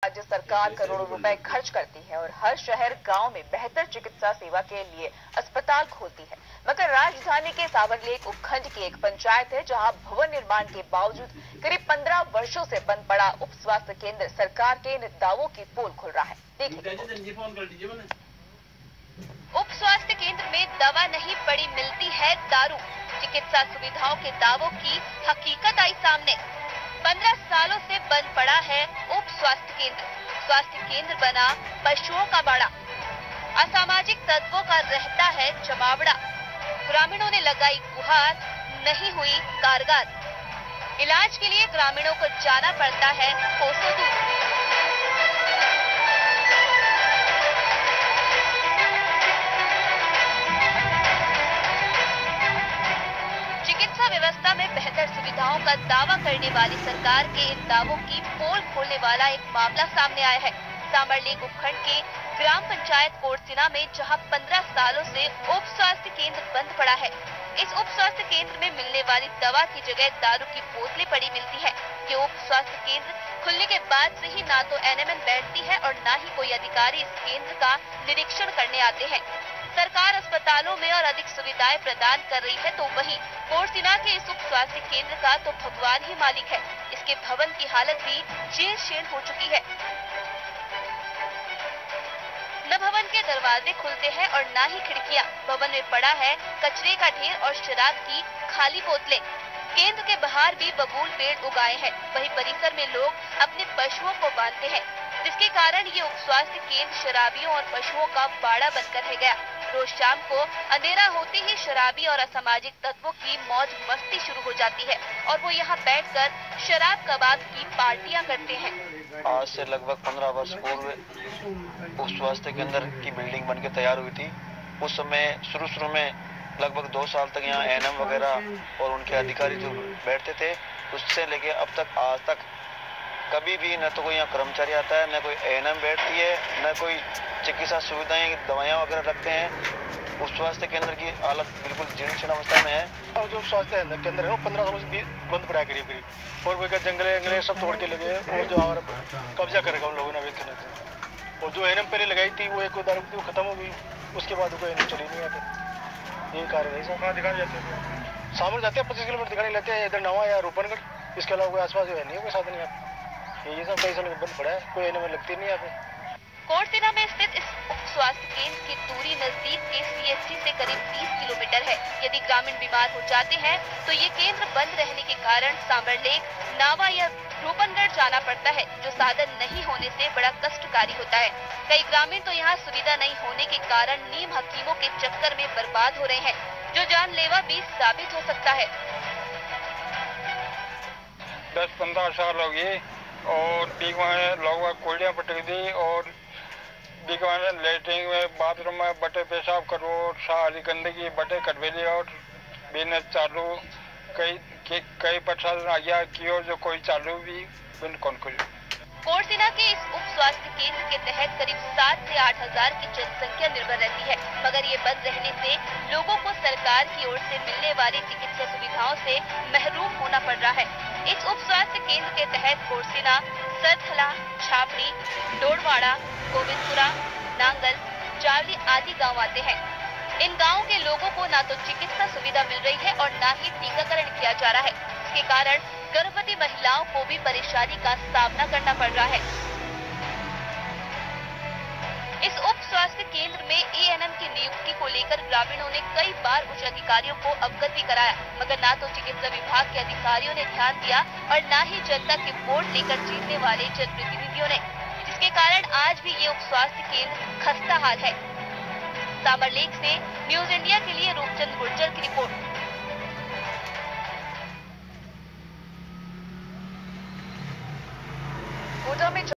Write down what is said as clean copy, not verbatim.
राज्य सरकार करोड़ों रुपए खर्च करती है और हर शहर गांव में बेहतर चिकित्सा सेवा के लिए अस्पताल खोलती है, मगर राजधानी के साबरलेक उपखंड की एक पंचायत है जहां भवन निर्माण के बावजूद करीब 15 वर्षों से बंद पड़ा उप स्वास्थ्य केंद्र सरकार के इन दावों की पोल खोल रहा है। देखिए, उप स्वास्थ्य केंद्र में दवा नहीं पड़ी मिलती है दारू, चिकित्सा सुविधाओं के दावों की हकीकत आई सामने। 15 सालों से बंद पड़ा है उप स्वास्थ्य केंद्र बना पशुओं का बाड़ा, असामाजिक तत्वों का रहता है जमावड़ा। ग्रामीणों ने लगाई गुहार, नहीं हुई कारगर। इलाज के लिए ग्रामीणों को जाना पड़ता है कोसों दूर। चिकित्सा व्यवस्था में बेहतर सुविधाओं का दावा करने वाली सरकार के इन दावों की पोल खोलने वाला एक मामला सामने आया है। साबरलेक उपखंड के ग्राम पंचायत कोरसिना में जहां 15 सालों से उप स्वास्थ्य केंद्र बंद पड़ा है, इस उप स्वास्थ्य केंद्र में मिलने वाली दवा की जगह दारू की बोतलें पड़ी मिलती है। ये उप स्वास्थ्य केंद्र खुलने के बाद से ही ना तो एनएमएन बैठती है और ना ही कोई अधिकारी इस केंद्र का निरीक्षण करने आते हैं। सरकार अस्पतालों में और अधिक सुविधाएं प्रदान कर रही है, तो वहीं कोरसिना के इस उप स्वास्थ्य केंद्र का तो भगवान ही मालिक है। इसके भवन की हालत भी जीर्ण शीर्ण हो चुकी है। न भवन के दरवाजे खुलते हैं और न ही खिड़कियां। भवन में पड़ा है कचरे का ढेर और शराब की खाली बोतलें। केंद्र के बाहर भी बबूल पेड़ उगाए हैं। वहीं परिसर में लोग अपने पशुओं को बांधते हैं, जिसके कारण ये उप स्वास्थ्य केंद्र शराबियों और पशुओं का बाड़ा बनकर रह गया। रोज शाम को अंधेरा होते ही शराबी और असामाजिक तत्वों की मौज मस्ती शुरू हो जाती है और वो यहाँ बैठकर शराब कबाब की पार्टियां करते हैं। आज से लगभग 15 वर्ष पूर्व उप स्वास्थ्य केंद्र की बिल्डिंग बनकर तैयार हुई थी। उस समय शुरू में लगभग 2 साल तक यहाँ एएनएम वगैरह और उनके अधिकारी जो बैठते थे, उससे लेके अब तक आज तक कभी भी न तो कोई यहाँ कर्मचारी आता है, न कोई एएनएम बैठती है, न कोई चिकित्सा सुविधाएं दवाइयाँ वगैरह रखते हैं। उप स्वास्थ्य केंद्र की हालत बिल्कुल जीर्ण शीर्ण अवस्था में है। और जो स्वास्थ्य केंद्र है वो 15 सालों से बंद पड़ा है करीब और वो जंगले सब तोड़ के लगे और जो हमारा कब्जा करेगा उन लोगों ने अभी। और जो एएनएम पहले लगाई थी वो एक दारू वो खत्म हो गई, उसके बाद कोई एएनएम चली नहीं आती। यही कार्य है। कहाँ दिखाने जाते हैं? सामने जाते हैं 25 किलोमीटर दिखाने लेते हैं, इधर नवा या रूपनगढ़, इसके अलावा कोई आसपास है नहीं कोई साधन यहाँ। ये सब कई सालों बंद पड़ा है, कोई एएनएम लगती नहीं यहाँ पे। कोरसिना में स्थित इस उप स्वास्थ्य केंद्र की दूरी नजदीक के सीएचसी से करीब 30 किलोमीटर है। यदि ग्रामीण बीमार हो जाते हैं तो ये केंद्र बंद रहने के कारण साबरलेक, नावा या रूपनगढ़ जाना पड़ता है, जो साधन नहीं होने से बड़ा कष्टकारी होता है। कई ग्रामीण तो यहाँ सुविधा नहीं होने के कारण नीम हकीमों के चक्कर में बर्बाद हो रहे हैं, जो जानलेवा भी साबित हो सकता है। 10-15 साल हो गए और लोग कोलियां पटक दी और लेटरिन में बाथरूम में बटे पेशाब करो, सारी गंदगी बटे कटवेली और बिजनेस चालू कई प्रशासन आ गया कि और जो कोई चालू भी कौन करो। कोरसिना के इस उप स्वास्थ्य केंद्र के तहत करीब 7 से 8 हजार की जनसंख्या निर्भर रहती है, मगर ये बंद रहने से लोगों को सरकार की ओर से मिलने वाली चिकित्सा सुविधाओं से महरूम होना पड़ रहा है। इस उप स्वास्थ्य केंद्र के तहत कोरसिना, सरथला, छापड़ी, डोडवाड़ा, गोविंदपुरा, नांगल, जावली आदि गांव आते हैं। इन गांवों के लोगों को ना तो चिकित्सा सुविधा मिल रही है और ना ही टीकाकरण किया जा रहा है। इसके कारण गर्भवती महिलाओं को भी परेशानी का सामना करना पड़ रहा है। इस उप स्वास्थ्य केंद्र में एएनएम की नियुक्ति को लेकर ग्रामीणों ने कई बार उच्च अधिकारियों को अवगत भी कराया, मगर ना तो चिकित्सा विभाग के अधिकारियों ने ध्यान दिया और ना ही जनता के वोट लेकर जीतने वाले जनप्रतिनिधियों ने, जिसके कारण आज भी ये उप स्वास्थ्य केंद्र खस्ता हाल है। साबरलेक से न्यूज इंडिया के लिए रूपचंद गुर्जर की रिपोर्ट।